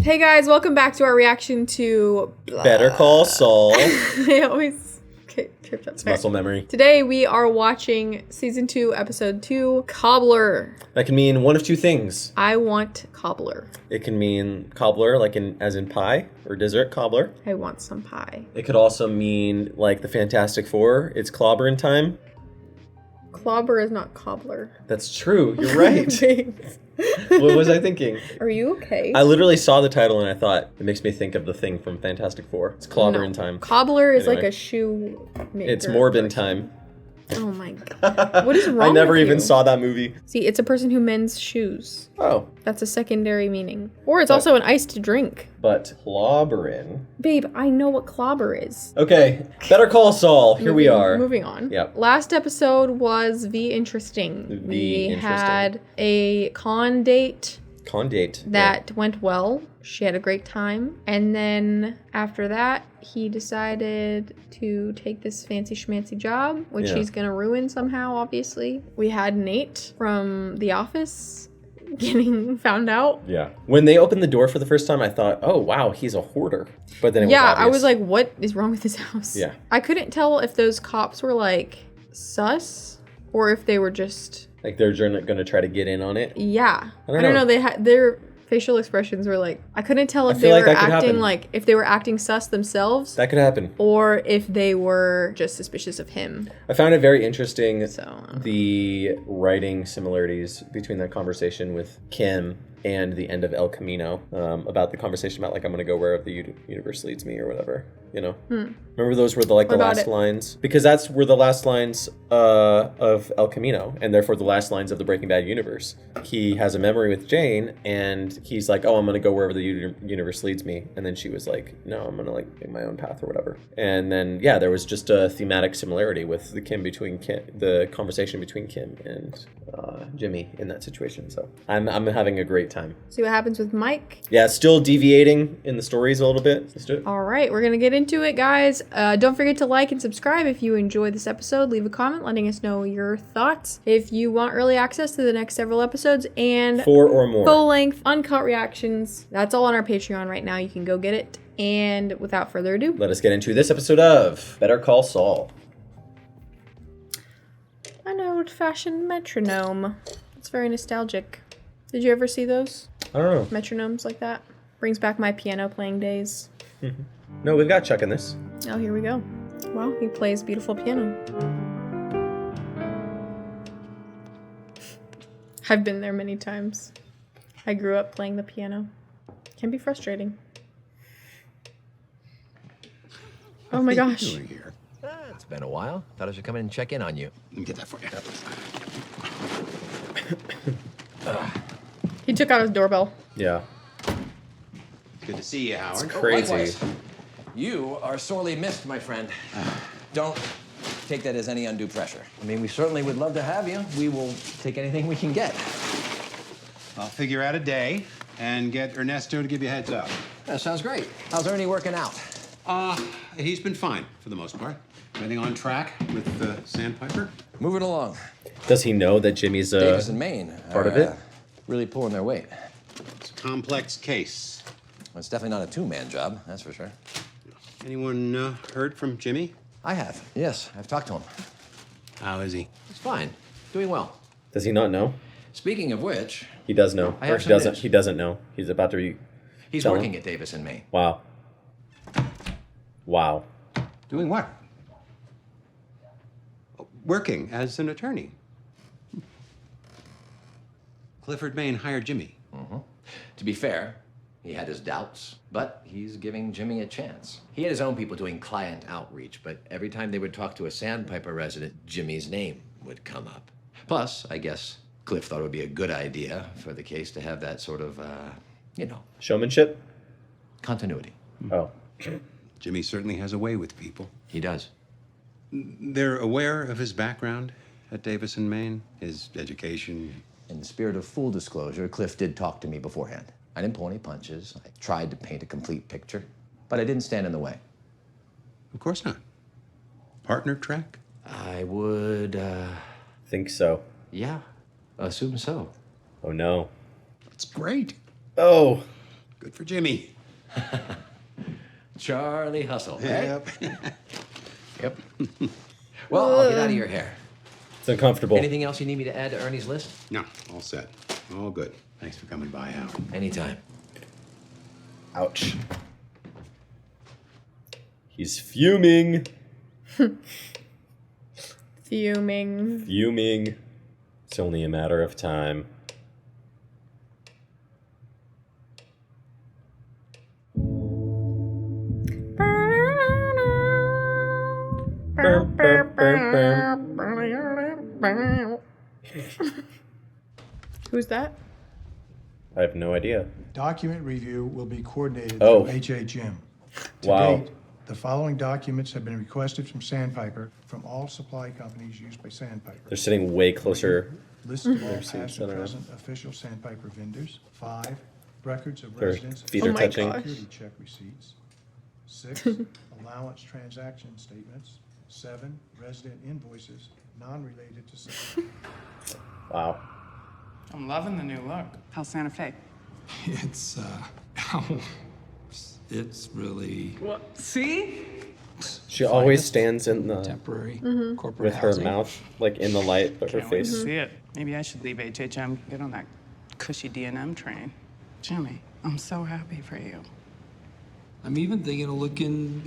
Hey guys, welcome back to our reaction to... Better Call Saul. I always get tripped up. It's muscle memory. Today we are watching Season 2, Episode 2, Cobbler. That can mean one of two things. I want Cobbler. It can mean cobbler, like as in pie, or dessert cobbler. I want some pie. It could also mean, like the Fantastic Four, it's clobbering time. Clobber is not cobbler. That's true, you're right. What was I thinking? Are you okay? I literally saw the title and I thought, it makes me think of the Thing from Fantastic Four. It's clobbering time. Cobbler is Anyway. like a shoe maker. It's Morbin time. Oh my god. What is wrong I never with even you? saw that movie. See, it's a person who mends shoes. Oh. That's a secondary meaning. Or it's also an iced drink. But clobbering. Babe, I know what clobber is. Okay, Better Call Saul. Here we are. Moving on. Yep. Last episode was Interesting. We had a con date that went well. She had a great time. And then after that, he decided to take this fancy schmancy job, which he's going to ruin somehow, obviously. We had Nate from The Office getting found out. Yeah. When they opened the door for the first time, I thought, oh, wow, he's a hoarder. But then it was obvious. I was like, what is wrong with this house? Yeah. I couldn't tell if those cops were like sus or if they were just... like they're going to try to get in on it? Yeah. I don't know. They had their facial expressions were like, I couldn't tell if they were acting like, if they were acting sus themselves. That could happen. Or if they were just suspicious of him. I found it very interesting, the writing similarities between that conversation with Kim and the end of El Camino, about the conversation about, like, I'm going to go wherever the universe leads me or whatever, you know? Remember those were the last lines? Because that's were the last lines of El Camino, and therefore the last lines of the Breaking Bad universe. He has a memory with Jane, and he's like, oh, I'm going to go wherever the universe leads me. And then she was like, no, I'm going to, like, make my own path or whatever. And then, yeah, there was just a thematic similarity with the conversation between Kim and Jimmy in that situation. So I'm having a great time. See what happens with Mike. Yeah, still deviating in the stories a little bit. Let's do it. All right, we're going to get into it, guys. Don't forget to like and subscribe if you enjoyed this episode. Leave a comment letting us know your thoughts. If you want early access to the next several episodes and 4 or more full-length, uncut reactions, that's all on our Patreon right now. You can go get it. And without further ado, let us get into this episode of Better Call Saul. An old-fashioned metronome. It's very nostalgic. Did you ever see those? I don't know. Metronomes like that? Brings back my piano playing days. No, we've got Chuck in this. Oh, here we go. Wow, he plays beautiful piano. I've been there many times. I grew up playing the piano. Can be frustrating. Oh my gosh. What are you doing here? It's been a while. Thought I should come in and check in on you. Let me get that for you. He took out his doorbell. Yeah. Good to see you, Howard. It's crazy. Likewise. You are sorely missed, my friend. Don't take that as any undue pressure. I mean, we certainly would love to have you. We will take anything we can get. I'll figure out a day and get Ernesto to give you a heads up. That sounds great. How's Ernie working out? He's been fine for the most part. Everything on track with the Sandpiper. Moving along. Does he know that Jimmy's Davis and Maine part are, of it? Really pulling their weight. It's a complex case. Well, it's definitely not a two-man job, that's for sure. Anyone heard from Jimmy? I have, yes. I've talked to him. How is he? He's fine. Doing well. Does he not know? Speaking of which... He does know. I Or have he some doesn't. news. He doesn't know. He's about to be... He's working at Davis and Maine. Wow. Wow. Doing what? Working as an attorney. Clifford Maine hired Jimmy. To be fair, he had his doubts, but he's giving Jimmy a chance. He had his own people doing client outreach, but every time they would talk to a Sandpiper resident, Jimmy's name would come up. Plus, I guess Cliff thought it would be a good idea for the case to have that sort of, Showmanship? continuity. Oh. Jimmy certainly has a way with people. He does. They're aware of his background at Davis and Maine, his education. In the spirit of full disclosure, Cliff did talk to me beforehand. I didn't pull any punches. I tried to paint a complete picture, but I didn't stand in the way. Of course not. Partner track? I would, Think so. yeah, assume so. Oh, no. That's great. Oh. Good for Jimmy. Charlie Hustle, right? Yep. Yep. Well, I'll get out of your hair. It's uncomfortable. Anything else you need me to add to Ernie's list? No, all set. All good. Thanks for coming by, Howard. Anytime. Ouch. He's fuming. Fuming. Fuming. It's only a matter of time. Who's that? I have no idea. Document review will be coordinated Oh. through HHM. To Wow. date, the following documents have been requested from Sandpiper from all supply companies used by Sandpiper. They're sitting way closer. List of all seats, past I and don't know. present official Sandpiper vendors. 5, records of Their residents. feet Oh are my touching. gosh. Security check receipts. 6, allowance transaction statements. 7, resident invoices non-related to sale. Wow. I'm loving the new look. How's Santa Fe? It's really What? See? She always stands in the temporary corporate with her housing. mouth like in the light, but her Can't wait to face. see it. Maybe I should leave HHM, get on that cushy D&M train. Jimmy, I'm so happy for you. I'm even thinking of looking,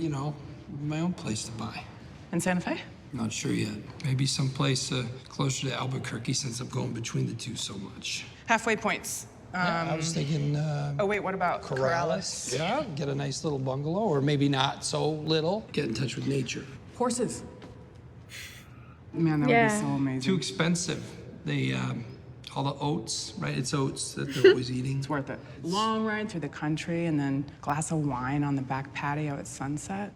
my own place to buy. In Santa Fe? Not sure yet. Maybe someplace closer to Albuquerque since I'm going between the two so much. Halfway points. I was thinking Oh, wait, what about Corrales. Yeah, get a nice little bungalow, or maybe not so little. Get in touch with nature. Horses. Man, that would Yeah. be so amazing. Too expensive. They, all the oats, right? It's oats that they're always eating. It's worth it. Long ride through the country and then glass of wine on the back patio at sunset.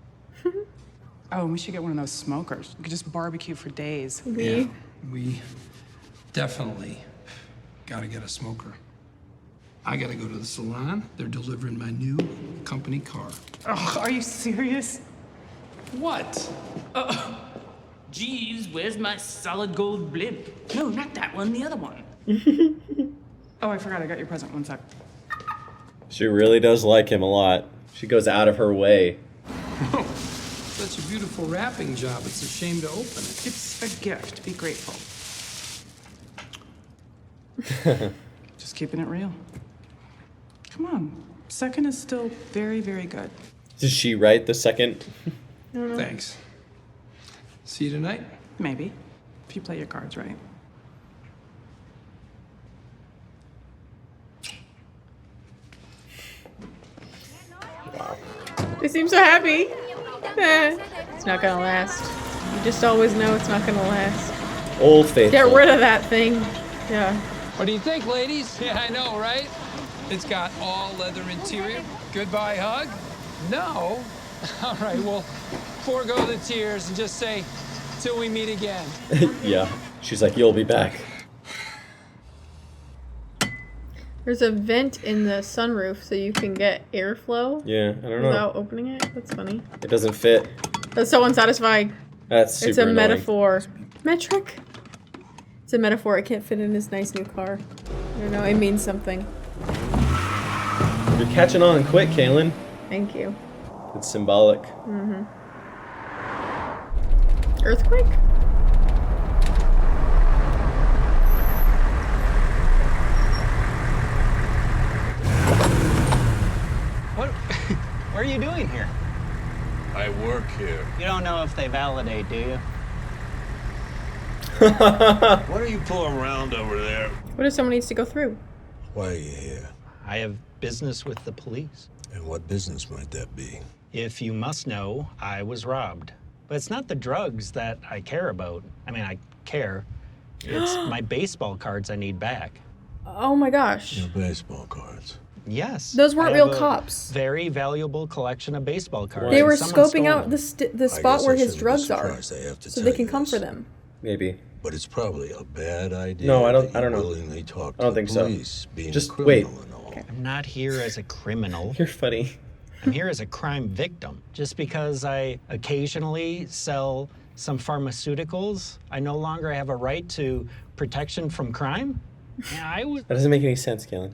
Oh, and we should get one of those smokers. We could just barbecue for days. Yeah, we definitely gotta get a smoker. I gotta go to the salon. They're delivering my new company car. Oh, are you serious? What? Geez, where's my solid gold blimp? No, not that one, the other one. Oh, I forgot I got your present. One sec. She really does like him a lot. She goes out of her way. Such a beautiful wrapping job. It's a shame to open it. It's a gift. Be grateful. Just keeping it real. Come on. Second is still very, very good. Did she write the second? Thanks. See you tonight. Maybe. If you play your cards right. They seem so happy. It's not gonna last. You just always know it's not gonna last. Old Faithful. Get rid of that thing. Yeah. What do you think, ladies? Yeah, I know, right? It's got all leather interior. Goodbye hug? No. All right, well, forego the tears and just say, till we meet again. Yeah. She's like, you'll be back. There's a vent in the sunroof so you can get airflow Yeah, I don't know. without opening it. That's funny. It doesn't fit. That's so unsatisfying. That's super It's a annoying. metaphor. Metric? It's a metaphor. It can't fit in his nice new car. I don't know. It means something. You're catching on quick, Kailyn. Thank you. It's symbolic. Earthquake? What are you doing here? I work here. You don't know if they validate, do you? What are you pulling around over there? What if someone needs to go through? Why are you here? I have business with the police. And what business might that be? If you must know, I was robbed. But it's not the drugs that I care about. I mean, I care. It's my baseball cards I need back. Oh my gosh. Your baseball cards. Yes. Those weren't I have real a cops. Very valuable collection of baseball cards. They were Someone scoping stole out them. the spot where his drugs are, Have to so tell they can you come this, for them. Maybe. But it's probably a bad idea. No, I don't- that I don't you know. willingly talk I don't to think the so. police, being Just a criminal wait. and all. I'm not here as a criminal. You're funny. I'm here as a crime victim. Just because I occasionally sell some pharmaceuticals, I no longer have a right to protection from crime? Yeah, I was. That doesn't make any sense, Kailyn.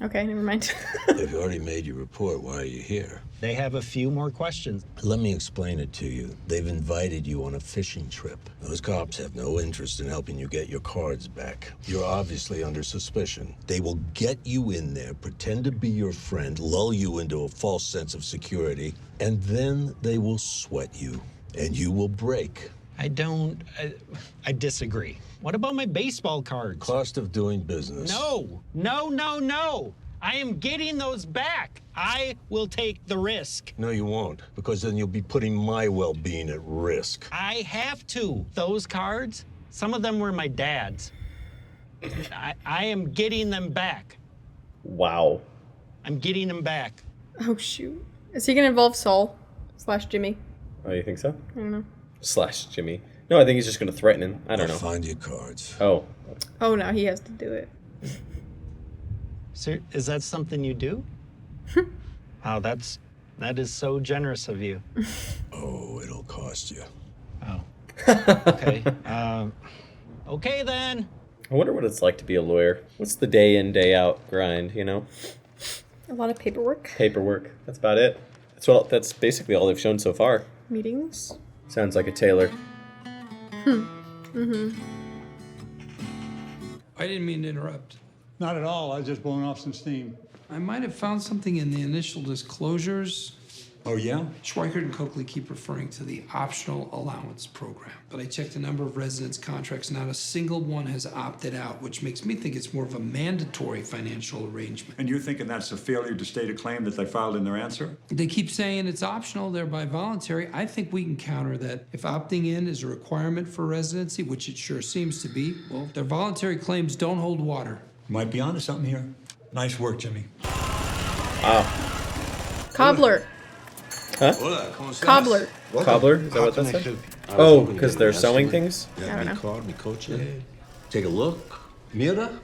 Okay, never mind. If you already made your report, why are you here? They have a few more questions. Let me explain it to you. They've invited you on a fishing trip. Those cops have no interest in helping you get your cards back. You're obviously under suspicion. They will get you in there, pretend to be your friend, lull you into a false sense of security, and then they will sweat you, and you will break. I disagree. What about my baseball cards? Cost of doing business. No. I am getting those back. I will take the risk. No, you won't, because then you'll be putting my well-being at risk. I have to. Those cards, some of them were my dad's. I am getting them back. Wow. I'm getting them back. Oh, shoot. Is he going to involve Saul / Jimmy? Oh, you think so? I don't know. / Jimmy. No, I think he's just going to threaten him. I don't know. Find your cards. Oh. Oh, no, he has to do it. So, is that something you do? Wow, that is so generous of you. Oh, it'll cost you. Oh. Okay. Okay then. I wonder what it's like to be a lawyer. What's the day in, day out grind, you know? A lot of paperwork. Paperwork. That's about it. That's basically all they've shown so far. Meetings. Sounds like a tailor. Mm-hmm. I didn't mean to interrupt. Not at all. I was just blowing off some steam. I might have found something in the initial disclosures. Oh, yeah? Schweikert and Coakley keep referring to the optional allowance program. But I checked a number of residents' contracts. Not a single one has opted out, which makes me think it's more of a mandatory financial arrangement. And you're thinking that's a failure to state a claim that they filed in their answer? They keep saying it's optional, thereby voluntary. I think we can counter that. If opting in is a requirement for residency, which it sure seems to be, well, their voluntary claims don't hold water. Might be onto something here. Nice work, Jimmy. Cobbler. Huh? Cobbler. Cobbler? Is that what that said? Oh, because they're sewing things? I don't know. Mi coche. Take a look. Mira.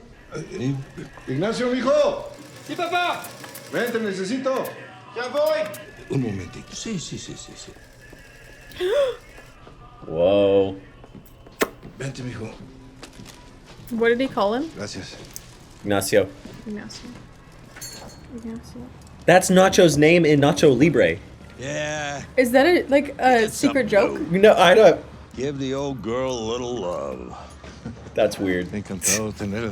Ignacio, mijo. Sí, papá. Ven, te necesito. Ya voy. Un momentito. Sí. Whoa. Vente, mijo. What did he call him? Gracias. Ignacio. Ignacio. That's Nacho's name in Nacho Libre. Yeah. Is that a secret joke? No, I don't. Give the old girl a little love. That's weird.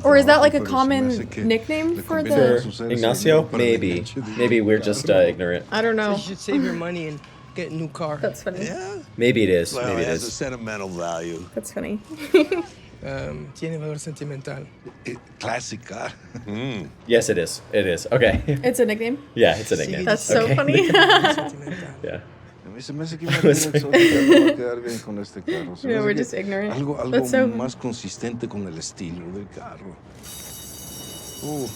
Or is that like a common nickname for the... Ignacio? Maybe. Maybe we're just ignorant. I don't know. So you should save your money and get a new car. That's funny. Yeah. Maybe it is. Well, Maybe it it has a is. sentimental value. That's funny. Tiene valor sentimental. Clásica. Yes, it is. It is. Okay. It's a nickname? Yeah, it's a nickname. That's so Okay. funny. Yeah. Se me hace que una exótica va a quedar bien con este carro. Se me No, hace we're que just ignorant. Algo That's so... más consistente con el estilo del carro. Oh,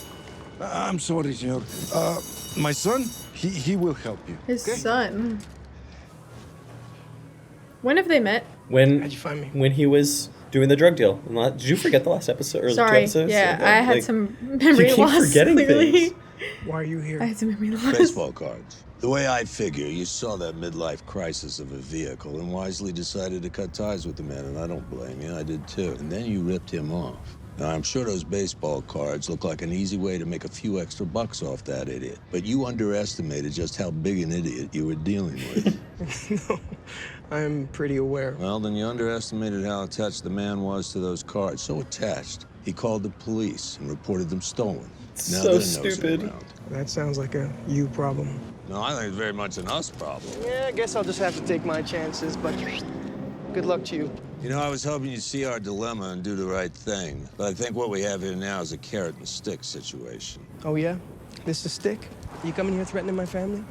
I'm sorry, señor. My son, he will help you. His son. When have they met? When he was doing the drug deal. Did you forget the last episode? Or Sorry. 2 episodes? Yeah, I had some memory you keep loss. forgetting clearly. things. Why are you here? I had some memory loss. Baseball cards. The way I figure, you saw that midlife crisis of a vehicle and wisely decided to cut ties with the man, and I don't blame you. I did too. And then you ripped him off. Now, I'm sure those baseball cards look like an easy way to make a few extra bucks off that idiot. But you underestimated just how big an idiot you were dealing with. No, I'm pretty aware. Well, then you underestimated how attached the man was to those cards. So attached, he called the police and reported them stolen. Now So they're nosing stupid. around. That sounds like a you problem. No, I think it's very much an us problem. Yeah, I guess I'll just have to take my chances, but good luck to you. You know, I was hoping you'd see our dilemma and do the right thing. But I think what we have here now is a carrot and stick situation. Oh, yeah? This is stick? You coming here threatening my family?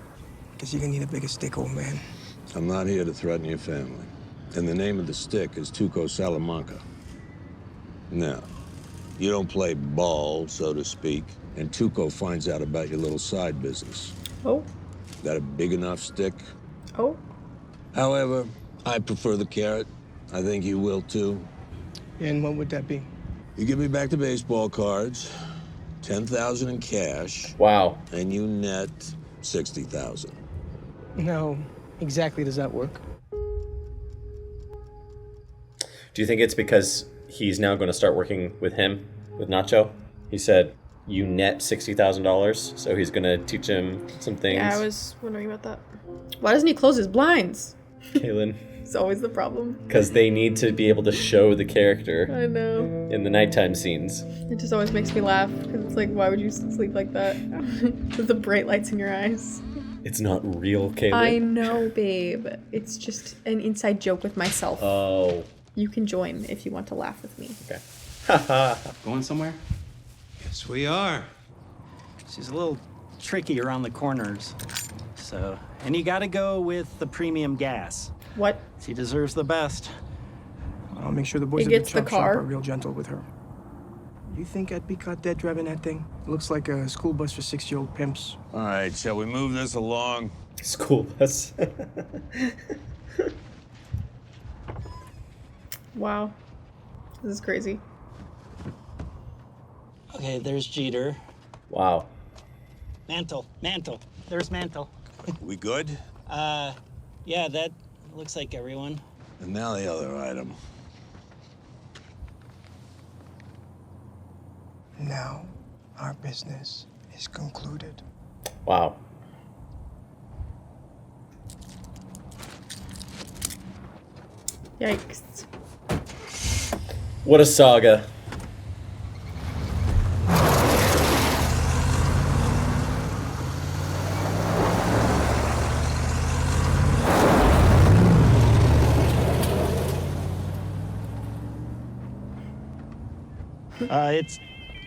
Guess you're gonna need a bigger stick, old man. I'm not here to threaten your family. And the name of the stick is Tuco Salamanca. Now, you don't play ball, so to speak, and Tuco finds out about your little side business. Oh. Got a big enough stick? Oh. However, I prefer the carrot. I think you will too. And what would that be? You give me back the baseball cards, 10,000 in cash. Wow. And you net 60,000. How exactly does that work? Do you think it's because he's now going to start working with him, with Nacho? He said, you net $60,000, so he's gonna teach him some things. Yeah, I was wondering about that. Why doesn't he close his blinds? Kailyn. It's always the problem. Because they need to be able to show the character. I know. In the nighttime scenes. It just always makes me laugh, because it's like, why would you sleep like that? With the bright lights in your eyes. It's not real, Kailyn. I know, babe. It's just an inside joke with myself. Oh. You can join if you want to laugh with me. Okay. Going somewhere? Yes, we are. She's a little tricky around the corners. So, and you gotta go with the premium gas. What? She deserves the best. I'll make sure the boys He at the gets the chop shop car. are real gentle with her. You think I'd be caught dead driving that thing? It looks like a school bus for 6-year-old pimps. All right, shall we move this along? School bus. Wow. This is crazy. Okay, there's Jeter. Wow. Mantle. There's Mantle. We good? Yeah, that looks like everyone. And now the other item. Now, our business is concluded. Wow. Yikes. What a saga.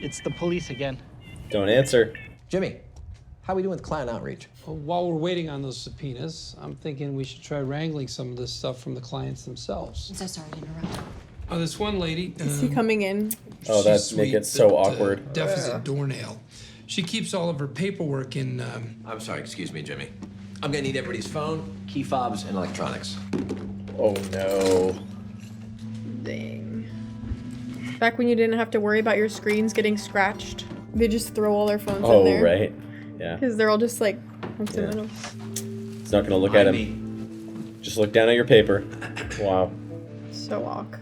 It's the police again. Don't answer. Jimmy, how are we doing with client outreach? Well, while we're waiting on those subpoenas, I'm thinking we should try wrangling some of this stuff from the clients themselves. I'm so sorry to interrupt. Oh, this one lady. Is he coming in? Oh, she's that's make sweet, it so but, awkward. Deaf as a doornail. She keeps all of her paperwork in. I'm sorry, excuse me, Jimmy. I'm gonna need everybody's phone, key fobs, and electronics. Oh no. Dang. Back when you didn't have to worry about your screens getting scratched, they just throw all their phones in there. Oh, right. Yeah. Because they're all just like, Yeah. It's not gonna look at him. Just look down at your paper. Wow. So awk.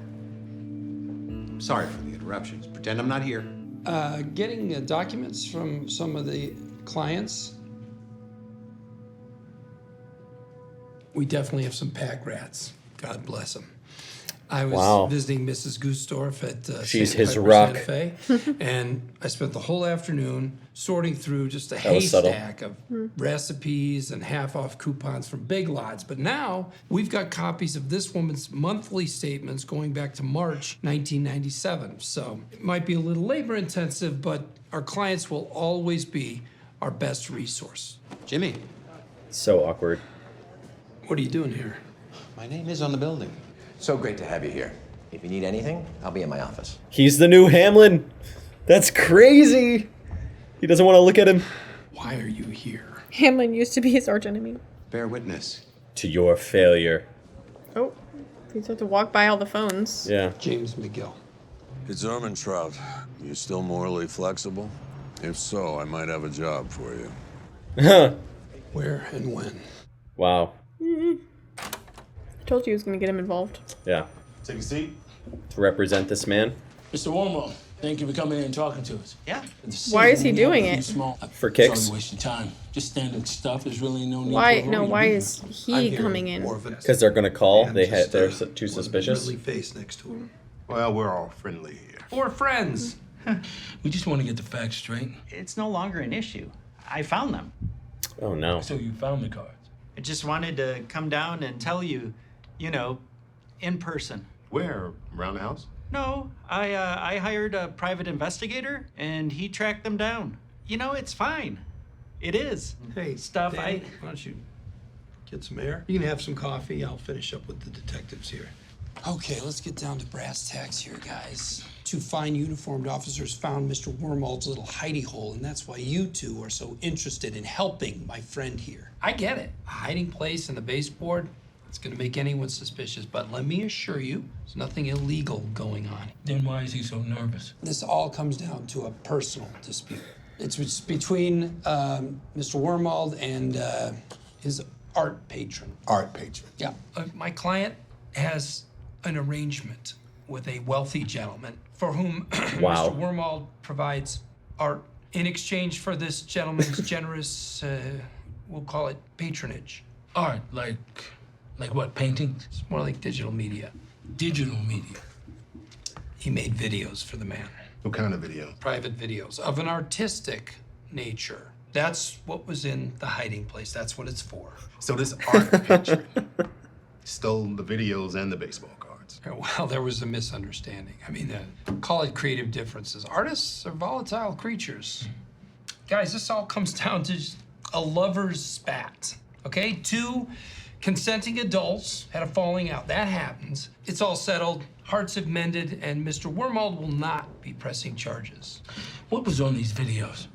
Sorry for the interruptions. Pretend I'm not here. Getting documents from some of the clients. We definitely have some pack rats. God bless them. I was visiting Mrs. Gustorf at She's St. his Piper rock. Santa Fe, and I spent the whole afternoon sorting through just a That was subtle. haystack of recipes and half-off coupons from Big Lots. But now we've got copies of this woman's monthly statements going back to March 1997. So it might be a little labor-intensive, but our clients will always be our best resource. Jimmy. So awkward. What are you doing here? My name is on the building. So great to have you here. If you need anything, I'll be in my office. He's the new Hamlin. That's crazy. He doesn't want to look at him. Why are you here? Hamlin used to be his archenemy. Bear witness. To your failure. Oh, he's have to walk by all the phones. Yeah. James McGill. It's Trout. You still morally flexible? If so, I might have a job for you. Where and when? Wow. I told you he was going to get him involved. Yeah. Take a seat. To represent this man. Mr. Warmo, thank you for coming in and talking to us. Yeah. Why is he doing it? For kicks? Sorry to waste your time. Just standard stuff. There's really no need Why? for No, why is he coming in? Because they're going to call. They're too suspicious. Face next to him. Well, we're all friendly here. We're friends. We just want to get the facts straight. It's no longer an issue. I found them. Oh, no. So you found the cards. I just wanted to come down and tell you, in person. Where? Around the house? No, I hired a private investigator, and he tracked them down. It's fine. It is. Hey, stuff Danny, why don't you get some air? You can have some coffee. I'll finish up with the detectives here. Okay, let's get down to brass tacks here, guys. Two fine uniformed officers found Mr. Wormald's little hidey hole, and that's why you two are so interested in helping my friend here. I get it. A hiding place in the baseboard, it's gonna make anyone suspicious, but let me assure you, there's nothing illegal going on. Then why is he so nervous? This all comes down to a personal dispute. It's between Mr. Wormald and his art patron. Art patron. Yeah. My client has an arrangement with a wealthy gentleman for whom Wow. Mr. Wormald provides art in exchange for this gentleman's generous, we'll call it patronage. Art, like what, paintings? It's more like digital media. Digital media. He made videos for the man. What kind of video? Private videos of an artistic nature. That's what was in the hiding place. That's what it's for. So this art patron stole the videos and the baseball cards. Well, there was a misunderstanding. I mean, call it creative differences. Artists are volatile creatures. Guys, this all comes down to a lover's spat, okay? 2 consenting adults had a falling out. That happens. It's all settled. Hearts have mended, and Mr. Wormald will not be pressing charges. What was on these videos?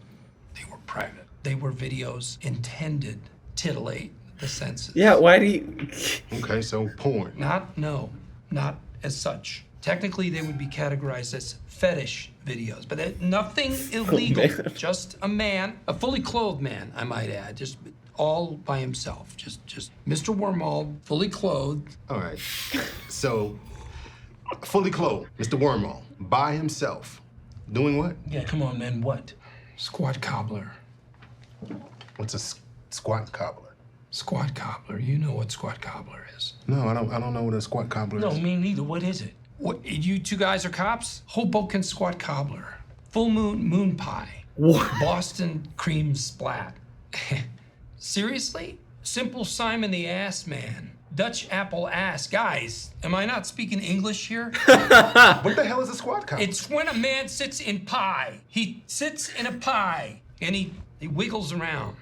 They were private. They were videos intended to titillate the senses. Yeah, why do you... Okay, so porn. Not as such. Technically, they would be categorized as fetish videos, but nothing illegal. Oh, just a man, a fully clothed man, I might add, just all by himself. Just Mr. Wormald, fully clothed. All right, so fully clothed, Mr. Wormald, by himself, doing what? Yeah, come on, man, what? Squat cobbler. What's a squat cobbler? Squat cobbler, you know what squat cobbler is. No, I don't know what a squat cobbler No, is. me neither. What is it? What, you 2 guys are cops? Hoboken squat cobbler. Full moon pie. What? Boston cream splat. Seriously? Simple Simon the Ass Man. Dutch apple ass. Guys, am I not speaking English here? What the hell is a squat cobbler? It's when a man sits in pie. He sits in a pie and he wiggles around.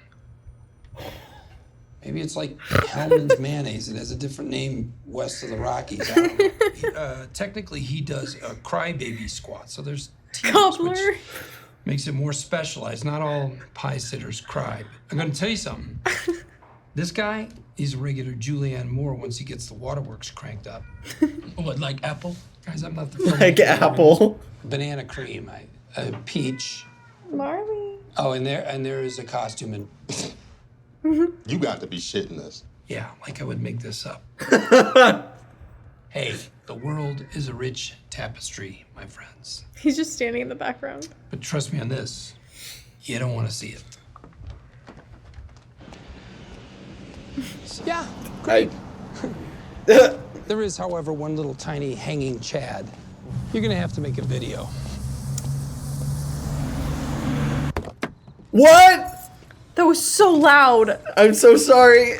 Maybe it's like Hellman's mayonnaise. It has a different name west of the Rockies. I don't know. Technically, he does a crybaby squat. So there's tiers, Cobbler. which makes it more specialized. Not all pie sitters cry. I'm going to tell you something. This guy, he's a regular Julianne Moore once he gets the waterworks cranked up. What, like apple? Guys, I'm not the Like apple. Banana cream, peach. Marley. Oh, and there is a costume and. You got to be shitting us. Yeah, like I would make this up. Hey, the world is a rich tapestry, my friends. He's just standing in the background. But trust me on this, you don't want to see it. Yeah, great. There is, however, one little tiny hanging chad. You're gonna have to make a video. What? That was so loud. I'm so sorry.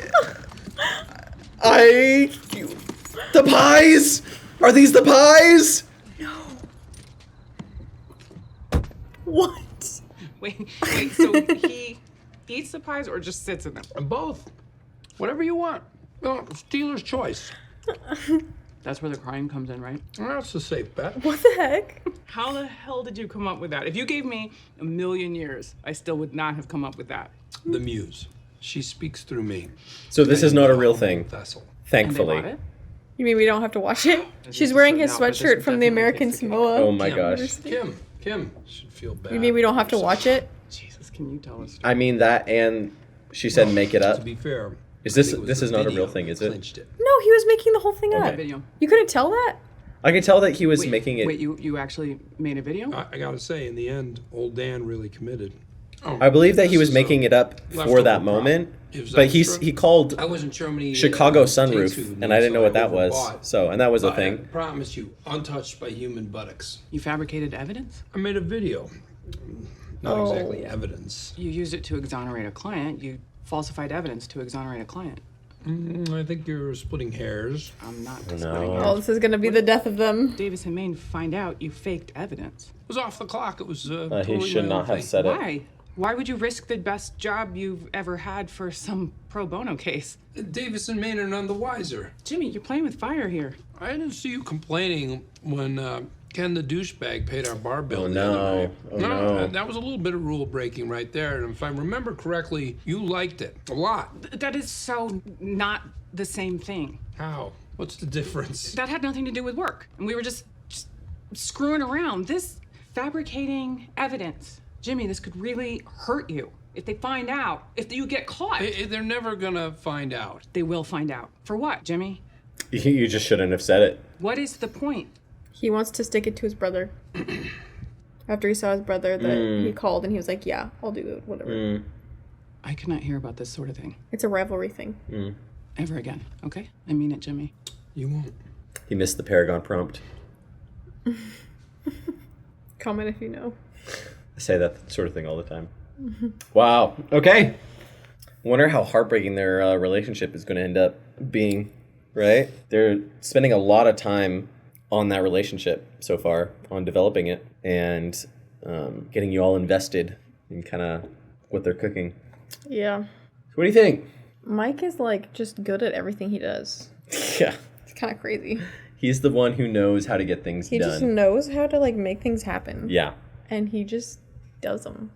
The pies? Are these the pies? No. What? Wait, so he eats the pies or just sits in them? Both. Whatever you want. No, Steeler's choice. That's where the crime comes in, right? That's a safe bet. What the heck? How the hell did you come up with that? If you gave me 1,000,000 years, I still would not have come up with that. The muse. She speaks through me. So this is not a real thing. Vessel. Thankfully. You mean we don't have to watch it? She's wearing his sweatshirt from the American Samoa. Oh my gosh. Kim should feel bad. You mean we don't have to watch it? Jesus, can you tell us? I mean that, and she said make it up. To be fair, Is this is not a real thing, is it? No, he was making the whole thing up. Video. You couldn't tell that? I could tell that he was making it. Wait, you actually made a video? I gotta say, in the end, old Dan really committed. I believe that he was making it up for that moment, but he called I wasn't sure how many Chicago taste Sunroof, food, and I didn't know what that was. overbought. So, and that was a I thing. promise you, untouched by human buttocks. You fabricated evidence? I made a video. Not exactly evidence. You used it to exonerate a client. You falsified evidence to exonerate a client. I think you're splitting hairs. I'm not No. splitting hairs. Oh, this is gonna be the death of them. Davis and Maine find out you faked evidence. It was off the clock. It was He totally should my not own have thing. said it. Why? Why would you risk the best job you've ever had for some pro bono case? Davis and Maine are none the wiser. Jimmy, you're playing with fire here. I didn't see you complaining when Ken the douchebag paid our bar bill. Oh the other no! night. Oh no! That was a little bit of rule breaking right there. And if I remember correctly, you liked it a lot. That is so not the same thing. How? What's the difference? That had nothing to do with work. And we were just screwing around. This fabricating evidence. Jimmy, this could really hurt you. If they find out, if you get caught. They're never gonna find out. They will find out. For what, Jimmy? You just shouldn't have said it. What is the point? He wants to stick it to his brother. After he saw his brother, that he called and he was like, yeah, I'll do it, whatever. I cannot hear about this sort of thing. It's a rivalry thing. Ever again, okay? I mean it, Jimmy. You won't. He missed the Paragon prompt. Comment if you know. I say that sort of thing all the time. Wow. Okay. Wonder how heartbreaking their relationship is going to end up being, right? They're spending a lot of time on that relationship so far, on developing it, and getting you all invested in kind of what they're cooking. Yeah. So what do you think? Mike is like just good at everything he does. Yeah. It's kind of crazy. He's the one who knows how to get things He done. just knows how to like make things happen. Yeah. And he just does them.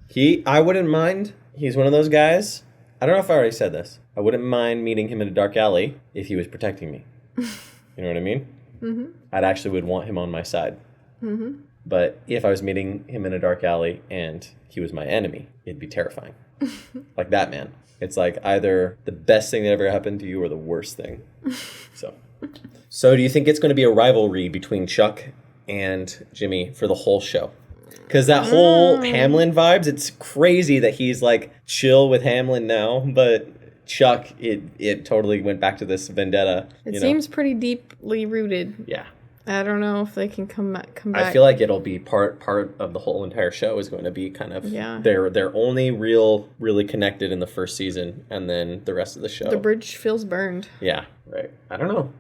I wouldn't mind. He's one of those guys. I don't know if I already said this. I wouldn't mind meeting him in a dark alley if he was protecting me. You know what I mean? Mm-hmm. I'd actually would want him on my side. Mm-hmm. But if I was meeting him in a dark alley and he was my enemy, it'd be terrifying. Like that, man. It's like either the best thing that ever happened to you or the worst thing. So do you think it's going to be a rivalry between Chuck and Jimmy for the whole show? Because that whole Hamlin vibes, it's crazy that he's like chill with Hamlin now, but Chuck, it totally went back to this vendetta. It seems pretty deeply rooted. Yeah. I don't know if they can come back. I feel like it'll be part of the whole entire show is going to be kind of they're only really connected in the first season, and then the rest of the show. The bridge feels burned. Yeah, right. I don't know.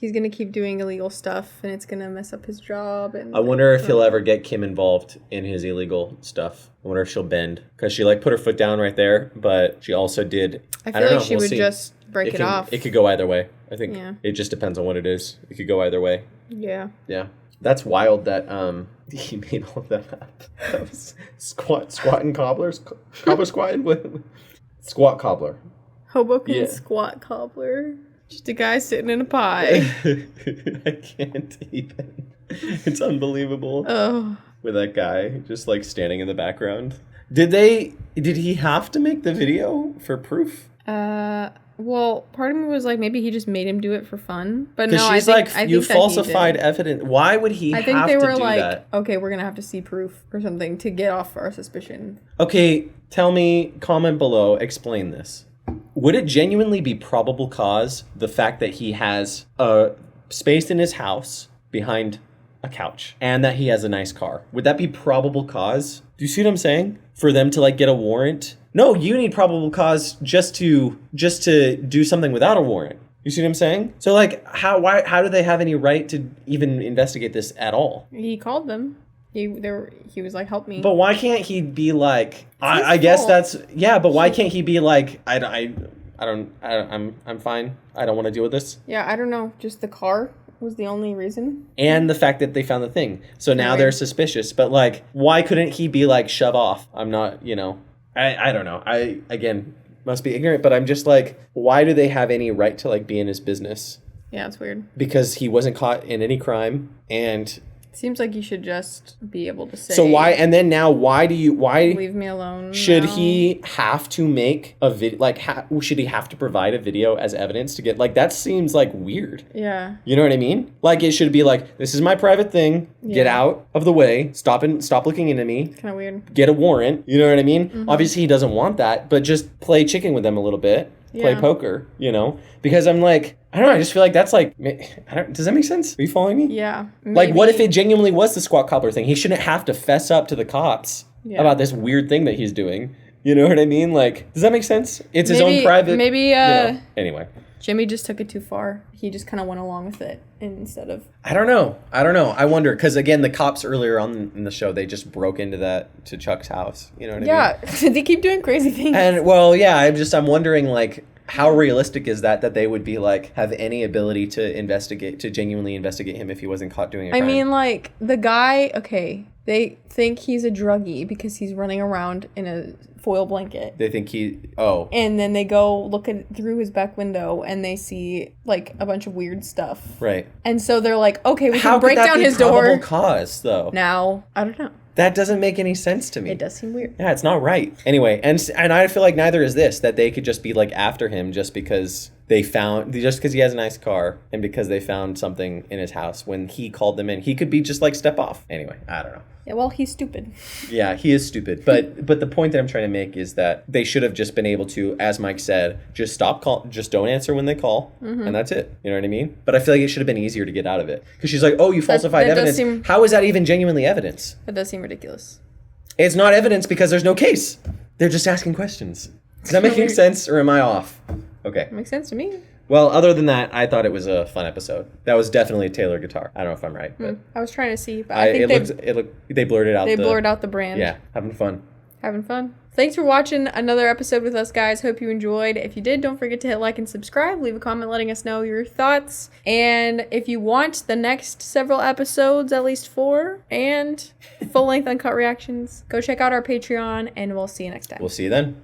He's gonna keep doing illegal stuff, and it's gonna mess up his job. And I wonder if he'll ever get Kim involved in his illegal stuff. I wonder if she'll bend, because she like put her foot down right there, but she also did. I feel like she would just break it off. It could go either way. I think it just depends on what it is. It could go either way. Yeah. Yeah. That's wild that he made all of that up. That was squatting cobblers. Cobbler squatting? Squat cobbler. Hoboken squat cobbler. Just a guy sitting in a pie. I can't even. It's unbelievable. Oh. With that guy just like standing in the background. Did he have to make the video for proof? Well, part of me was like, maybe he just made him do it for fun. But no, I think you falsified evidence. Why would he have to do that? I think they were like, okay, we're going to have to see proof or something to get off our suspicion. Okay, tell me, comment below, explain this. Would it genuinely be probable cause, the fact that he has a space in his house behind a couch and that he has a nice car? Would that be probable cause? Do you see what I'm saying? For them to like get a warrant? No, you need probable cause just to do something without a warrant. You see what I'm saying? So like how do they have any right to even investigate this at all? He called them. He was like, help me. But why can't he be like, I guess that's, yeah, but why can't he be like, I'm fine. I don't want to deal with this. Yeah, I don't know. Just the car was the only reason. And the fact that they found the thing. So now they're suspicious. But like, why couldn't he be like, shove off? I'm not, I don't know. I, again, must be ignorant, but I'm just like, why do they have any right to like be in his business? Yeah, it's weird. Because he wasn't caught in any crime, and seems like you should just be able to say. So why? And then now, why leave me alone? Should he have to make a video? Like, should he have to provide a video as evidence to get? Like, that seems like weird. Yeah. You know what I mean? Like, it should be like, this is my private thing. Yeah. Get out of the way. Stop looking into me. Kind of weird. Get a warrant. You know what I mean? Mm-hmm. Obviously, he doesn't want that, but just play chicken with them a little bit. Play poker. Because I'm like, I don't know. I just feel like that's like, does that make sense? Are you following me? Yeah. Maybe. Like, what if it genuinely was the squat cobbler thing? He shouldn't have to fess up to the cops about this weird thing that he's doing. You know what I mean? Like, does that make sense? It's his own private. Maybe. Anyway. Jimmy just took it too far. He just kind of went along with it instead of. I don't know. I wonder, because again, the cops earlier on in the show, they just broke into Chuck's house. You know what I mean? Yeah, they keep doing crazy things. And well, yeah, I'm wondering like, how realistic is that they would be like, have any ability to genuinely investigate him if he wasn't caught doing a crime? I mean, like, the guy, okay, they think he's a druggie because he's running around in a foil blanket. They think and then they go look through his back window and they see like a bunch of weird stuff. Right. And so they're like, okay, we can break down his door. How could that be probable cause, though? Now, I don't know. That doesn't make any sense to me. It does seem weird. Yeah, it's not right. Anyway, and I feel like neither is this, that they could just be like after him just because he has a nice car and because they found something in his house when he called them in. He could be just like step off. Anyway, I don't know. Yeah, well, he's stupid. Yeah, he is stupid. But the point that I'm trying to make is that they should have just been able to, as Mike said, just just don't answer when they call, and that's it. You know what I mean? But I feel like it should have been easier to get out of it. Because she's like, oh, you falsified evidence. How is that even genuinely evidence? That does seem ridiculous. It's not evidence because there's no case. They're just asking questions. Is that making sense, or am I off? Okay. It makes sense to me. Well, other than that, I thought it was a fun episode. That was definitely a Taylor guitar. I don't know if I'm right, but I was trying to see, but I think they blurred it out. They blurred out the brand. Yeah, having fun. Thanks for watching another episode with us, guys. Hope you enjoyed. If you did, don't forget to hit like and subscribe. Leave a comment letting us know your thoughts. And if you want the next several episodes, at least 4, and full-length uncut reactions, go check out our Patreon, and we'll see you next time. We'll see you then.